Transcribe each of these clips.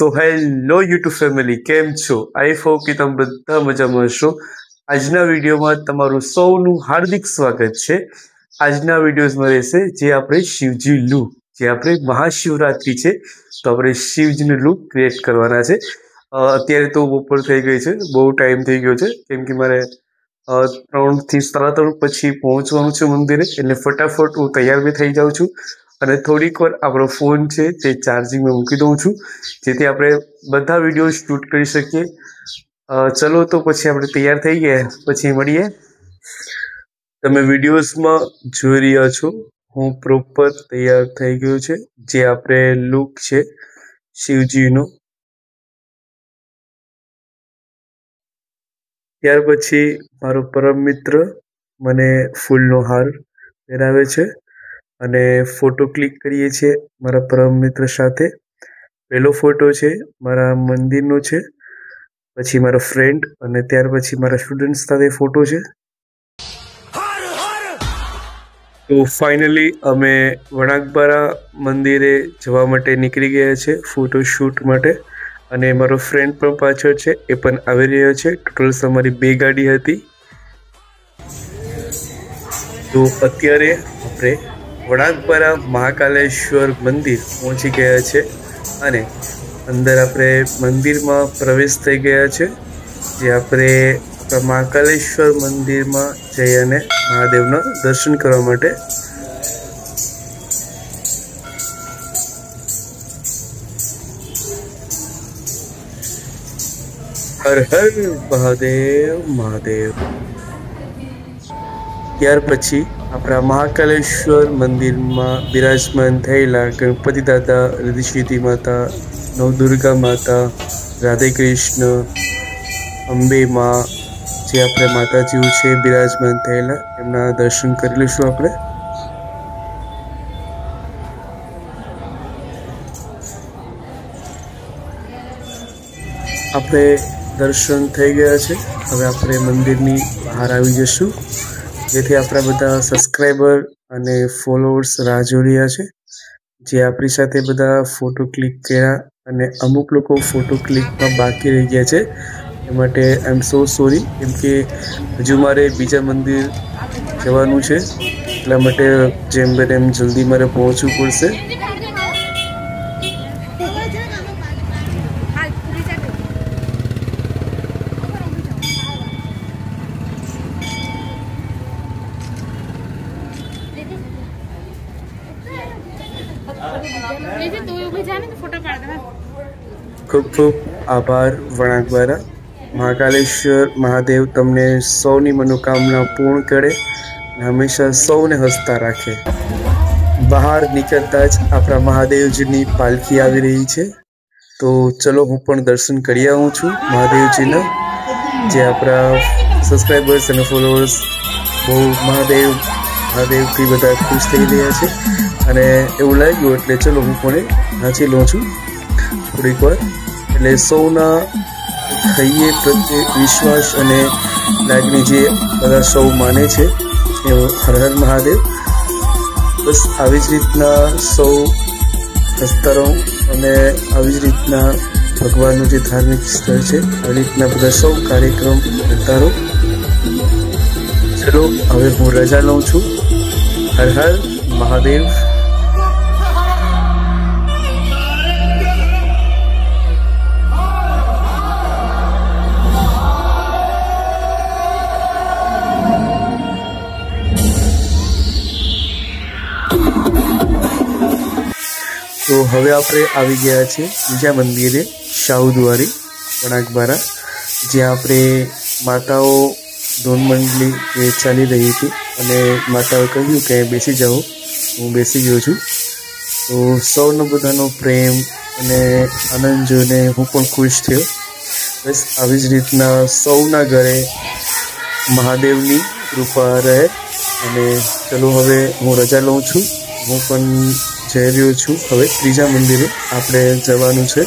तो hello YouTube family केम छो I hope कि તમે બધા મજામાં હશો। આજના વિડીયોમાં તમારું સૌનું હાર્દિક સ્વાગત છે। આજના વિડીયોઝમાં રહેશે જે આપણે શિવજી લૂક જે આપણે મહાશિવરાત્રી છે તો આપણે શિવજીનું લૂક ક્રિએટ કરવાના છે। અત્યારે તો બપોર થઈ ગઈ છે, બહુ ટાઈમ થઈ ગયો છે કેમ કે મારે 3 થી 3:30 પછી પહોંચવાનું છે મંદિરે, એટલે ફટાફટ હું તૈયાર બી થઈ જાઉં છું અને થોડીક વાર આપણો ફોન છે તે ચાર્જિંગમાં મૂકી દઉં છું જેથી આપણે બધા વિડીયો શૂટ કરી શકીએ। ચલો તો પછી આપણે તૈયાર થઈ ગયા પછી મળીએ। તમે વિડીયોઝમાં જોઈ રહ્યા છો હું પ્રોપર તૈયાર થઈ ગયો છે, જે આપણે લુક છે શિવજીનો। ત્યાર પછી મારો પરમ મિત્ર મને ફૂલનો હાર પહેરાવે છે અને ફોટો ક્લિક કરીએ છીએ મારા પરમ મિત્ર સાથે। પહેલો ફોટો છે મારા મંદિરનો છે, પછી મારો ફ્રેન્ડ અને ત્યાર પછી મારા સ્ટુડન્ટ સાથે ફોટો છે। તો ફાઇનલી અમે વણાકબારા મંદિરે જવા માટે નીકળી ગયા છે ફોટોશૂટ માટે અને મારો ફ્રેન્ડ પણ પાછળ છે, એ પણ આવી રહ્યો છે। ટોટલ અમારી 2 ગાડી હતી। તો અત્યારે આપણે વણાકબારા મહાકાલેશ્વર મંદિર પહોંચી ગયા છે અને અંદર આપણે મંદિરમાં પ્રવેશ થઈ ગયા છે, જે આપણે મહાકાલેશ્વર મંદિરમાં જઈ અને મહાદેવના દર્શન કરવા માટે। હર હર મહાદેવ મહાદેવ। ત્યાર પછી આપણા મહાકાલેશ્વર મંદિરમાં બિરાજમાન થયેલા ગણપતિ દાદા, રિદ્ધિસિદ્ધિ માતા, નવદુર્ગા માતા, રાધે કૃષ્ણ, અંબે માં, જે આપણે માતાજીઓ છે બિરાજમાન થયેલા એમના દર્શન કરી લઈશું આપણે। આપણે દર્શન થઈ ગયા છે, હવે આપણે મંદિરની બહાર આવી જશું જેથી આપણા બધા સબસ્ક્રાઈબર અને ફોલોઅર્સ રાહ જોઈ રહ્યા છે, જે આપણી સાથે બધા ફોટો ક્લિક કર્યા અને અમુક લોકો ફોટો ક્લિકમાં બાકી રહી ગયા છે, એ માટે આઈ એમ સો સોરી કેમ કે હજુ મારે બીજા મંદિર જવાનું છે, એટલા માટે જેમ બને એમ જલ્દી મારે પહોંચવું પડશે। ખૂબ ખૂબ આભાર વણાકબારા। મહાકાલેશ્વર મહાદેવ તમને સૌની મનોકામના પૂર્ણ કરે અને હંમેશા સૌને હસતા રાખે। બહાર નીકળતા જ આપણા મહાદેવજીની પાલખી આવી રહી છે, તો ચલો હું પણ દર્શન કરી આવું છું મહાદેવજીના, જે આપણા સબસ્ક્રાઈબર્સ અને ફોલોઅર્સ બહુ મહાદેવથી બધા ખુશ થઈ રહ્યા છે અને એવું લાગ્યું એટલે ચલો હું પણ નાચી લઉં છું થોડીક વાર। એટલે સૌના હૈયે પ્રત્યે વિશ્વાસ અને લાગણી જે બધા સૌ માને છે એ હર હર મહાદેવ। બસ આવી જ રીતના સૌ હસતા રહો અને આવી જ રીતના ભગવાનનું જે ધાર્મિક સ્થળ છે આવી રીતના બધા સૌ કાર્યક્રમ કરતા રહો। ચલો હવે હું રજા લઉં છું। હર હર મહાદેવ। તો હવે આપણે આવી ગયા છે બીજા મંદિરે શાહુદ્વારી વણાકબારા, જ્યાં આપણે માતાઓ ધૂન મંડળી એ ચાલી રહી હતી અને માતાએ કહ્યું કે બેસી જાઓ, હું બેસી ગયો છું। તો સૌનો બધાનો પ્રેમ અને આનંદ જોઈને હું પણ ખુશ થયો। બસ આવી જ રીતના સૌના ઘરે મહાદેવની કૃપા રહે અને ચલો હવે હું રજા લઉં છું, હું પણ જઈ રહ્યો છું હવે ત્રીજા મંદિરે આપણે જવાનું છે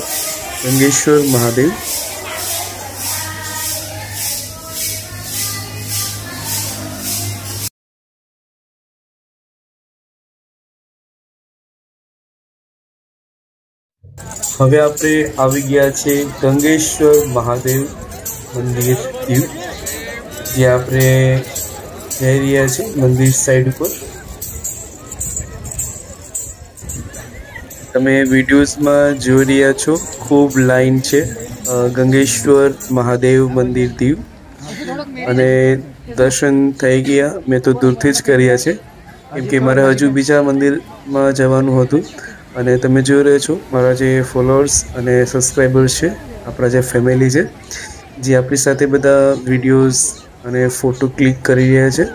ગંગેશ્વર મહાદેવ। હવે આપણે આવી ગયા છે ગંગેશ્વર મહાદેવ મંદિર દીવ, જે આપણે જઈ રહ્યા છીએ મંદિર સાઈડ ઉપર. તમે વિડીયોઝમાં જોઈ રહ્યા છો ખૂબ લાઈન છે ગંગેશ્વર મહાદેવ મંદિર દીવ, અને દર્શન થઈ ગયા. મેં તો દૂરથી જ કર્યા છે, કેમ કે મારે હજુ બીજા મંદિરમાં જવાનું હતું. અને તમે જોઈ રહ્યા છો મારા જે ફોલોઅર્સ અને સબસ્ક્રાઈબર્સ છે, આપણા જે ફેમિલી છે, જે આપણી સાથે બધા વિડીયોઝ અને ફોટો ક્લિક કરી રહ્યા છે.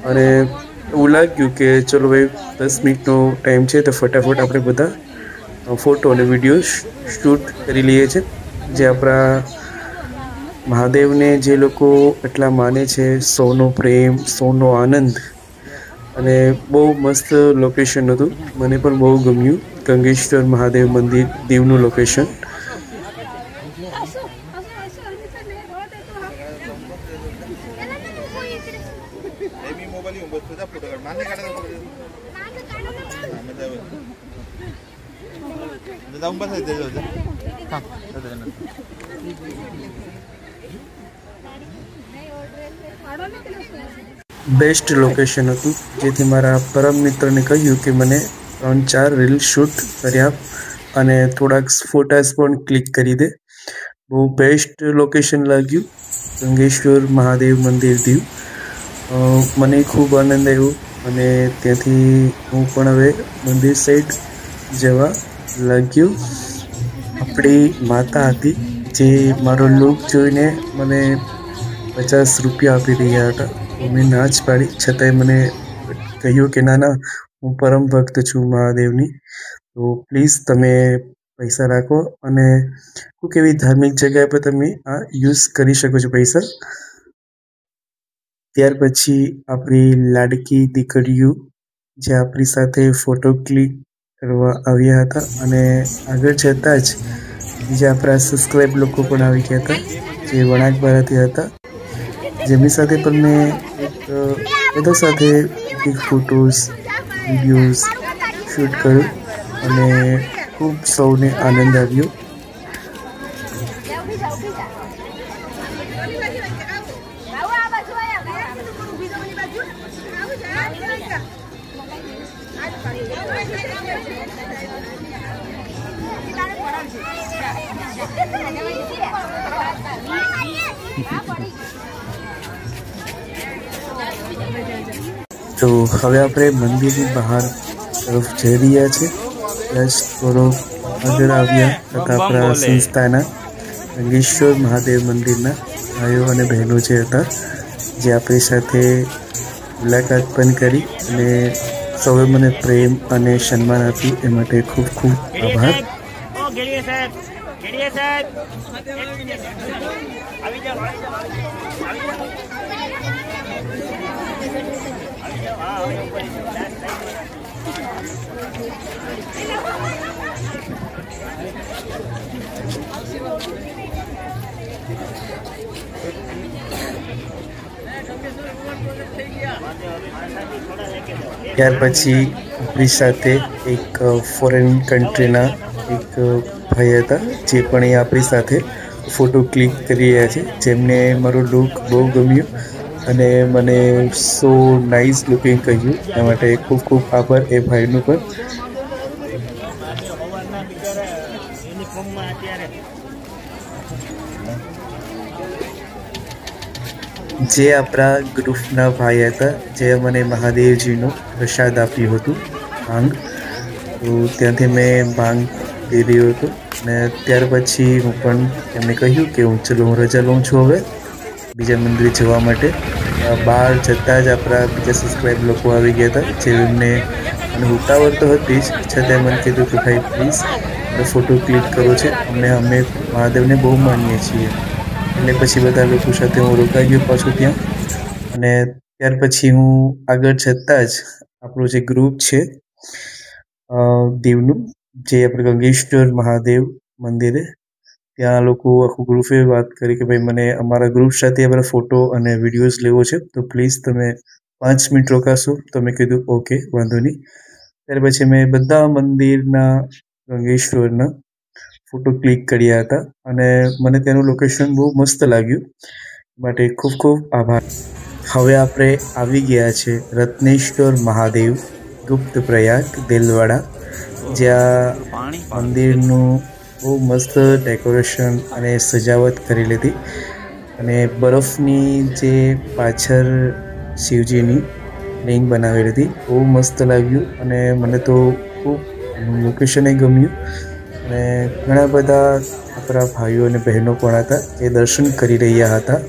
અને એવું લાગ્યું કે ચલો ભાઈ 10 મિનિટનો ટાઈમ છે તો ફટાફટ આપણે બધા ફોટો અને વિડીયો શૂટ કરી લઈએ છીએ. જે આપણા મહાદેવને જે લોકો એટલા માને છે, સૌનો પ્રેમ, સૌનો આનંદ, અને બહુ મસ્ત લોકેશન હતું. મને પણ બહુ ગમ્યું ગંગેશ્વર મહાદેવ મંદિર દીવનું લોકેશન. બેસ્ટ લોકેશન હતું, જેથી મારા પરમ મિત્રને કહ્યું કે મને 3-4 રીલ શૂટ કરી આપ અને થોડાક ફોટાસ પણ ક્લિક કરી દે. બહુ બેસ્ટ લોકેશન લાગ્યું ગંગેશ્વર મહાદેવ મંદિર દીવ. મને ખૂબ આનંદ આવ્યો, અને ત્યાંથી હું પણ હવે મંદિર સાઈડ જવા લાગ્યો. આપણી માતા હતી જે મારો લુક જોઈને મને 50 રૂપિયા આપી રહ્યા હતા. મેં ના જ પાડી, છતાંય મને કહ્યું કે ના, હું પરમ ભક્ત છું મહાદેવની, તો પ્લીઝ તમે પૈસા રાખો, અને કોઈક એવી ધાર્મિક જગ્યા પર તમે આ યુઝ કરી શકો છો પૈસા. ત્યાર પછી આપણી લાડકી દીકરીઓ જે આપણી સાથે ફોટો ક્લિક કરવા આવ્યા હતા, અને આગળ જતાં જ બીજા આપણા સબસ્ક્રાઈબ લોકો પણ આવી ગયા હતા, જે વણાકબારાથી હતા, જેમની સાથે પણ મેં બધા સાથે ફોટોઝ, વિડીયોઝ શૂટ કર્યું, અને ખૂબ સૌને આનંદ આવ્યો. તો હવે આપણે મંદિરની બહાર તરફ જઈ રહ્યા છે. પ્લસ થોડો આગળ આવ્યા હતા આપણા સંસ્થાના ગંગેશ્વર મહાદેવ મંદિરના ભાઈઓ અને બહેનો જે હતા, જે આપણી સાથે મુલાકાત પણ કરી, અને સૌએ મને પ્રેમ અને સન્માન આપ્યું. એ માટે ખૂબ ખૂબ આભાર. ત્યાર પછી આપણી સાથે એક ફોરેન કન્ટ્રીના એક ભાઈ હતા, જે પણ એ આપણી સાથે ફોટો ક્લિક કરી રહ્યા છે, જેમને મારો લુક બહુ ગમ્યું અને મને સો નાઇસ લુકિંગ કહ્યું. એ માટે ખૂબ ખૂબ આભાર એ ભાઈનું પણ. જે આપણા ગ્રુપના ભાઈ હતા, જે મને મહાદેવજીનું પ્રસાદ આપ્યું હતું, ભાંગ. તો ત્યાંથી મેં ભાંગ પી રહ્યો હતો, અને ત્યાર પછી હું પણ એમને કહ્યું કે હું રજા લઉં છું હવે બીજા મંદિરે જવા માટે. બહાર જતાં જ આપણા બીજા સબસ્ક્રાઈબ લોકો આવી ગયા હતા, જેમને મને ઉતાવળ તો હતી જ, છતાં મને કીધું કે ભાઈ પ્લીઝ ફોટો ક્લિક કરો છે, અમે મહાદેવને બહુ માનીએ છીએ. એટલે પછી બધા લોકો સાથે હું રોકાઈ ગયો પાછું ત્યાં. અને ત્યાર પછી હું આગળ જતાં જ આપણું જે ગ્રુપ છે દીવનું, જે આપણે ગંગેશ્વર મહાદેવ મંદિરે, ત્યાં લોકો આખું ગ્રુપે વાત કરી કે ભાઈ મને અમારા ગ્રુપ સાથે અમારા ફોટો અને વિડીયોઝ લેવો છે, તો પ્લીઝ તમે 5 મિનિટ રોકાશો. તો મેં કીધું ઓકે, વાંધો નહીં. ત્યાર પછી મેં બધા મંદિરના ગંગેશ્વરના ફોટો ક્લિક કર્યા હતા અને મને તેનું લોકેશન બહુ મસ્ત લાગ્યું, માટે ખૂબ ખૂબ આભાર. હવે આપણે આવી ગયા છે રત્નેશ્વર મહાદેવ ગુપ્ત પ્રયાગ દેલવાડા, જ્યાં મંદિરનું બહુ મસ્ત ડેકોરેશન અને સજાવટ કરી લીધી અને બરફની જે પાછળ શિવજીની લિંગ બનાવી લીધી. બહુ મસ્ત લાગ્યું અને મને તો ખૂબ લોકેશને ગમ્યું અને ઘણા બધા આપણા ભાઈઓ અને બહેનો પણ હતા જે દર્શન કરી રહ્યા હતા.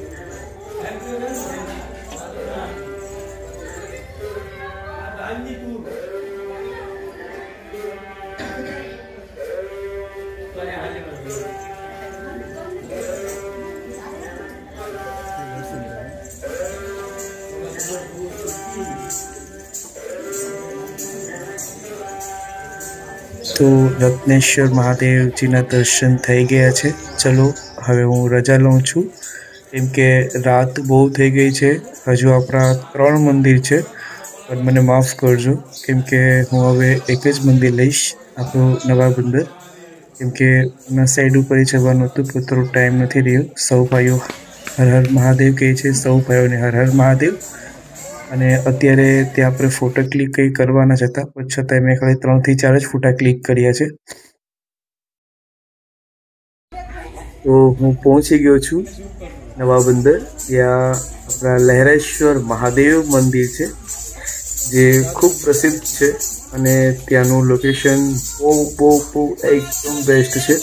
તો રત્નેશ્વર મહાદેવજીના દર્શન થઈ ગયા છે. ચલો હવે હું રજા લઉં છું, કેમ કે રાત બહુ થઈ ગઈ છે. હજુ આપણા 3 મંદિર છે, પણ મને માફ કરજો કેમ કે હું હવે એક જ મંદિર લઈશ, આપણું નવા બંદર, કેમ કે એના સાઈડ ઉપર જવાનું હતું પણ થોડો ટાઈમ નથી રહ્યો. સૌ ભાઈઓ હર હર મહાદેવ કહે છે, સૌ ભાઈઓને હર હર મહાદેવ. અને અત્યારે ત્યાં આપણે ફોટો ક્લિક કંઈ કરવાના જ હતા, પણ છતાંય મેં ખાલી 3 થી 4 જ ફોટા ક્લિક કર્યા છે. તો હું પહોંચી ગયો છું નવા બંદર. ત્યાં આપણા લહેરેશ્વર મહાદેવ મંદિર છે, જે ખૂબ પ્રસિદ્ધ છે અને ત્યાંનું લોકેશન બહુ એકદમ બેસ્ટ છે.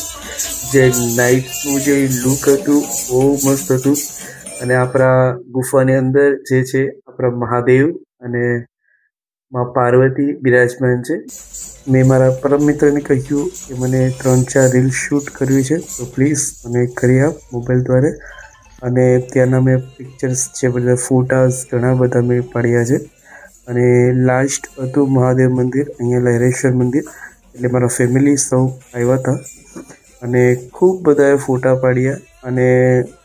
જે નાઇટનું જે લુક હતું બહુ મસ્ત હતું અને આપણા ગુફાની અંદર જે છે આપણા મહાદેવ અને માં પાર્વતી બિરાજમાન છે. મેં મારા પરમ મિત્રને કહ્યું કે મને 3-4 રીલ શૂટ કરવી છે, તો પ્લીઝ મને કરી આપ મોબાઈલ દ્વારા. અને ત્યાંના મેં પિક્ચર્સ છે, બધા ફોટાઝ ઘણા બધા મેં પાડ્યા છે. અને લાસ્ટ હતું મહાદેવ મંદિર, અહીંયા લહેરેશ્વર મંદિર, એટલે મારા ફેમિલી સૌ આવ્યા હતા અને ખૂબ બધાએ ફોટા પાડ્યા અને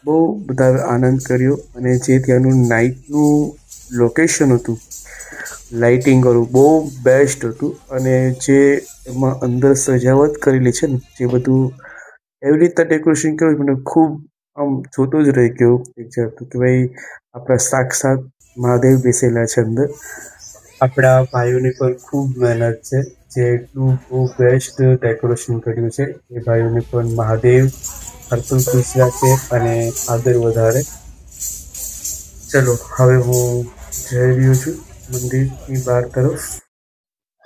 બહુ બધા આનંદ કર્યો. અને જે ત્યાંનું નાઇટનું લોકેશન હતું લાઇટિંગવાળું બહુ બેસ્ટ હતું અને જે એમાં અંદર સજાવટ કરેલી છે ને, જે બધું એવી રીતના ડેકોરેશન કર્યું, મને ખૂબ આમ જોતો જ રહી ગયો એક જાતનું કે ભાઈ આપણા સાક્ષાત મહાદેવ બેસેલા છે અંદર. આપણા ભાઈઓની પણ ખૂબ મહેનત છે, જે એટલું બહુ બેસ્ટ ડેકોરેશન કર્યું છે. એ ભાઈઓને પણ મહાદેવ હરપલ ખુશ રાખે અને આદર વધારે. ચલો હવે હું જઈ રહ્યો છું મંદિરની બહાર તરફ.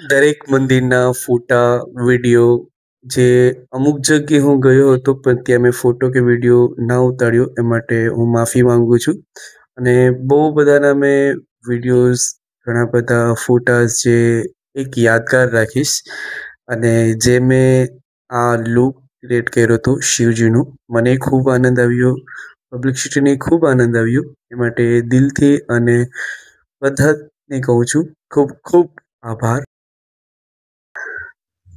દરેક મંદિરના ફોટા વિડીયો, જે અમુક જગ્યાએ હું ગયો હતો પણ ત્યાં મેં ફોટો કે વિડીયો ના ઉતાર્યો, એ માટે હું માફી માંગુ છું. અને બહુ બધાના મેં વિડીયોઝ, ઘણા બધા ફોટાઝ જે એક યાદગાર રાખીશ. અને જે મેં આ લુક ક્રિએટ કર્યો હતો શિવજીનું, મને ખૂબ આનંદ આવ્યો, પબ્લિસિટીને ખૂબ આનંદ આવ્યો. એ માટે દિલથી અને બધાને કહું છું ખૂબ ખૂબ આભાર.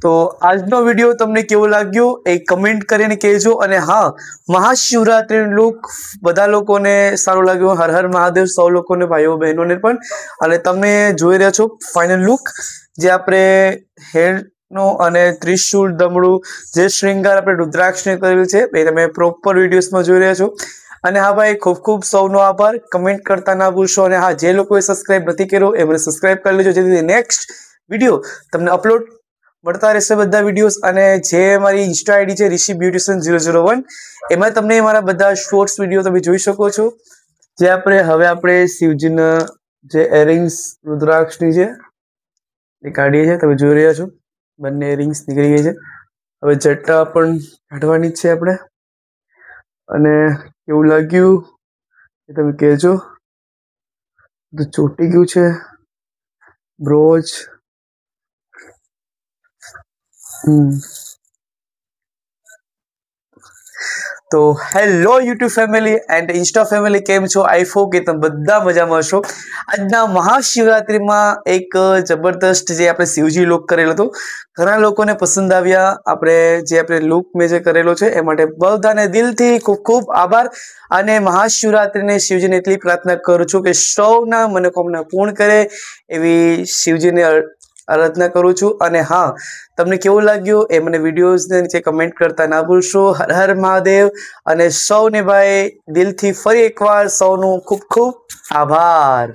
તો આજનો વિડીયો તમને કેવો લાગ્યો એ કમેન્ટ કરીને કહેજો. અને હા, મહાશિવરાત્રિનું લુક બધા લોકોને સારું લાગ્યું, હર હર મહાદેવ સૌ લોકોને, ભાઈઓ બહેનોને પણ. અને તમે જોઈ રહ્યા છો ફાઇનલ લુક, જે આપણે હેરનો અને ત્રિશુળ દમડું જે શ્રૃંગાર આપણે રુદ્રાક્ષને કરેલું છે એ તમે પ્રોપર વિડીયોઝમાં જોઈ રહ્યા છો. અને હા ભાઈ, ખૂબ ખૂબ સૌનો આભાર. કમેન્ટ કરતા ના ભૂલશો. અને હા, જે લોકોએ સબસ્ક્રાઇબ નથી કર્યો એ મને સબસ્ક્રાઇબ કરી લેજો, જેથી નેક્સ્ટ વિડીયો તમને અપલોડ મળતા રહેશે બધા વિડીયોઝ. અને જે મારી ઇન્સ્ટા આઈડી છે ઋષિ બ્યુટિશિયન 001, એમાં તમને મારા બધા શોર્ટ્સ વિડીયો તમે જોઈ શકો છો. જે આપણે શિવજીના જે એરિંગ્સ રુદ્રાક્ષની છે એ કાઢીએ છીએ, તમે જોઈ રહ્યા છો બંને એરિંગ્સ નીકળી ગઈ છે. હવે જટા પણ કાઢવાની જ છે આપણે. અને કેવું લાગ્યું એ તમે કહેજો. બધું ચોટી ગયું છે બ્રોજ. તો hello YouTube family and Insta family, કેમ છો? આઈ હોપ કે તમે બધા મજામાં હશો. આજના મહાશિવરાત્રિમાં એક જબરદસ્ત જે આપણે શિવજી લુક કરેલો હતો, ઘણા લોકોને પસંદ આવ્યા. આપણે લુક મેં જે કરેલો છે એ માટે બધાને દિલથી ખૂબ ખૂબ આભાર. અને મહાશિવરાત્રિને શિવજીને એટલી પ્રાર્થના કરું છું કે સૌના મનોકામના પૂર્ણ કરે, એવી શિવજીને આરાધના કરું છું। અને હા, તમને કેવું લાગ્યું એ મને વિડીયોઝને નીચે કમેન્ટ કરતા ના ભૂલશો। હર હર મહાદેવ। અને સૌને ભાઈ દિલથી ફરી એકવાર સૌનું ખૂબ ખૂબ આભાર।